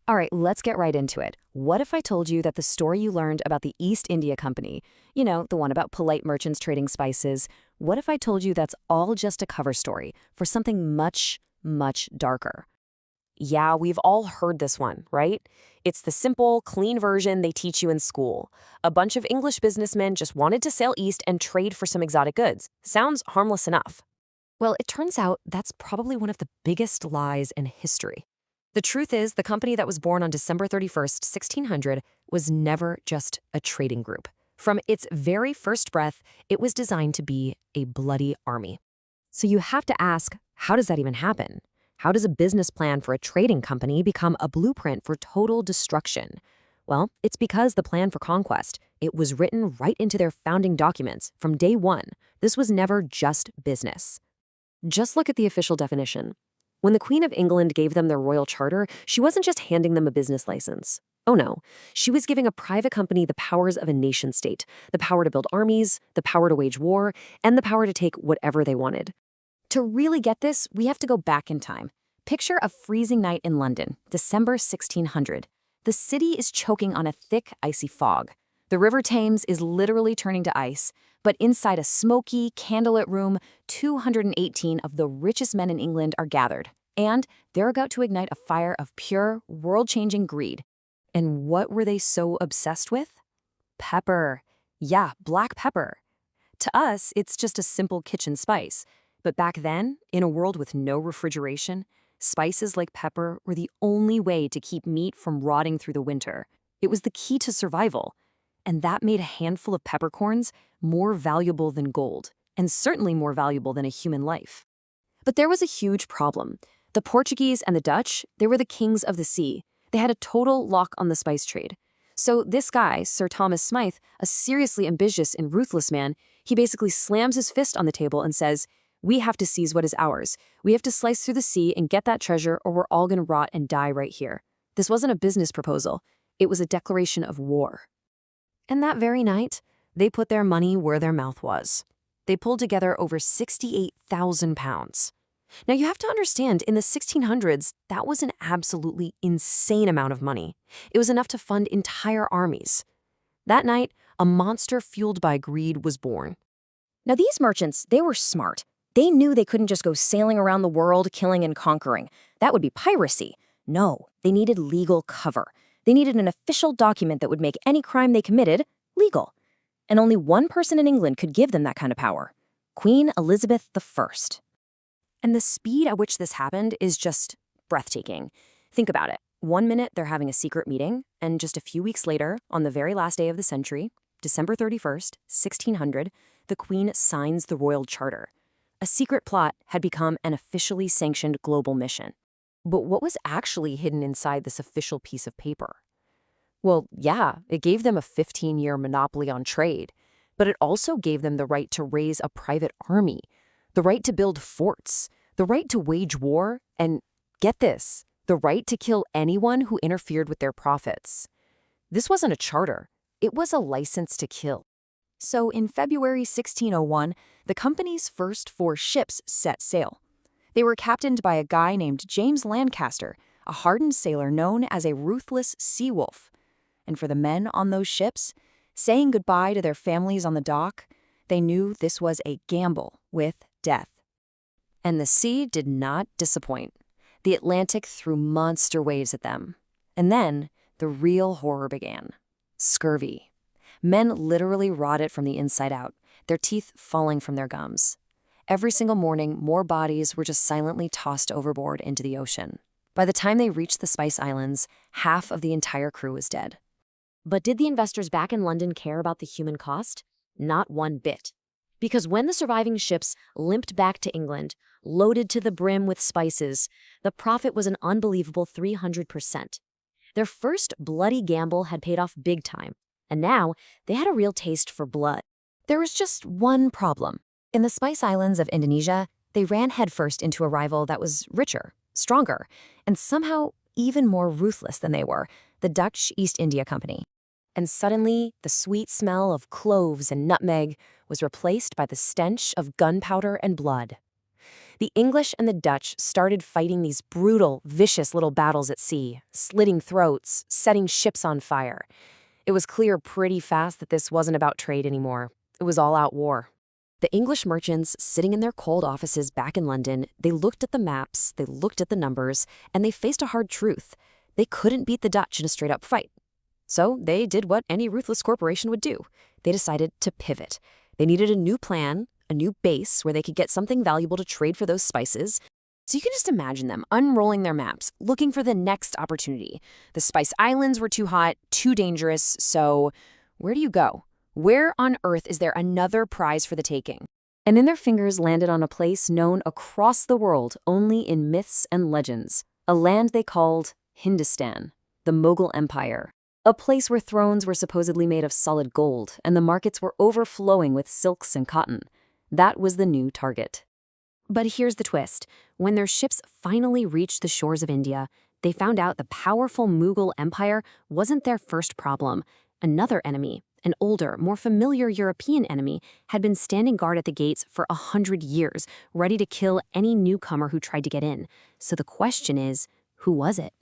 All right, let's get right into it. What if I told you that the story you learned about the East India Company, the one about polite merchants trading spices, what if I told you that's all just a cover story for something much, much darker? Yeah, we've all heard this one, right? It's the simple, clean version they teach you in school. A bunch of English businessmen just wanted to sail east and trade for some exotic goods. Sounds harmless enough. Well, it turns out that's probably one of the biggest lies in history. The truth is, the company that was born on December 31st, 1600, was never just a trading group. From its very first breath, it was designed to be a bloody army. So you have to ask, how does that even happen? How does a business plan for a trading company become a blueprint for total destruction? Well, it's because the plan for conquest, it was written right into their founding documents from day one. This was never just business. Just look at the official definition. When the Queen of England gave them their royal charter, she wasn't just handing them a business license. Oh no, she was giving a private company the powers of a nation-state, the power to build armies, the power to wage war, and the power to take whatever they wanted. To really get this, we have to go back in time. Picture a freezing night in London, December 1600. The city is choking on a thick, icy fog. The River Thames is literally turning to ice, but inside a smoky, candlelit room, 218 of the richest men in England are gathered, and they're about to ignite a fire of pure, world-changing greed. And what were they so obsessed with? Pepper. Yeah, black pepper. To us, it's just a simple kitchen spice. But back then, in a world with no refrigeration, spices like pepper were the only way to keep meat from rotting through the winter. It was the key to survival. And that made a handful of peppercorns more valuable than gold, and certainly more valuable than a human life. But there was a huge problem. The Portuguese and the Dutch, they were the kings of the sea. They had a total lock on the spice trade. So this guy, Sir Thomas Smythe, a seriously ambitious and ruthless man, he basically slams his fist on the table and says, "We have to seize what is ours. We have to slice through the sea and get that treasure, or we're all gonna rot and die right here." This wasn't a business proposal. It was a declaration of war. And that very night, they put their money where their mouth was. They pulled together over 68,000 pounds. Now you have to understand, in the 1600s, that was an absolutely insane amount of money. It was enough to fund entire armies. That night, a monster fueled by greed was born. Now these merchants, they were smart. They knew they couldn't just go sailing around the world, killing and conquering. That would be piracy. No, they needed legal cover. They needed an official document that would make any crime they committed legal. And only one person in England could give them that kind of power: Queen Elizabeth I. And the speed at which this happened is just breathtaking. Think about it. 1 minute they're having a secret meeting, and just a few weeks later, on the very last day of the century, December 31st, 1600, the Queen signs the Royal Charter. A secret plot had become an officially sanctioned global mission. But what was actually hidden inside this official piece of paper? Well, yeah, it gave them a 15-year monopoly on trade, but it also gave them the right to raise a private army, the right to build forts, the right to wage war, and get this, the right to kill anyone who interfered with their profits. This wasn't a charter. It was a license to kill. So in February 1601, the company's first 4 ships set sail. They were captained by a guy named James Lancaster, a hardened sailor known as a ruthless sea wolf. And for the men on those ships, saying goodbye to their families on the dock, they knew this was a gamble with death. And the sea did not disappoint. The Atlantic threw monster waves at them. And then the real horror began: scurvy. Men literally rotted from the inside out, their teeth falling from their gums. Every single morning, more bodies were just silently tossed overboard into the ocean. By the time they reached the Spice Islands, half of the entire crew was dead. But did the investors back in London care about the human cost? Not one bit. Because when the surviving ships limped back to England, loaded to the brim with spices, the profit was an unbelievable 300%. Their first bloody gamble had paid off big time, and now they had a real taste for blood. There was just one problem. In the Spice Islands of Indonesia, they ran headfirst into a rival that was richer, stronger, and somehow even more ruthless than they were: the Dutch East India Company. And suddenly, the sweet smell of cloves and nutmeg was replaced by the stench of gunpowder and blood. The English and the Dutch started fighting these brutal, vicious little battles at sea, slitting throats, setting ships on fire. It was clear pretty fast that this wasn't about trade anymore. It was all-out war. The English merchants, sitting in their cold offices back in London, they looked at the maps, they looked at the numbers, and they faced a hard truth. They couldn't beat the Dutch in a straight-up fight. So they did what any ruthless corporation would do. They decided to pivot. They needed a new plan, a new base where they could get something valuable to trade for those spices. So you can just imagine them unrolling their maps, looking for the next opportunity. The Spice Islands were too hot, too dangerous, so where do you go? Where on earth is there another prize for the taking? And then their fingers landed on a place known across the world only in myths and legends, a land they called Hindustan, the Mughal Empire. A place where thrones were supposedly made of solid gold and the markets were overflowing with silks and cotton. That was the new target. But here's the twist. When their ships finally reached the shores of India, they found out the powerful Mughal Empire wasn't their first problem. Another enemy, an older, more familiar European enemy, had been standing guard at the gates for 100 years, ready to kill any newcomer who tried to get in. So the question is, who was it?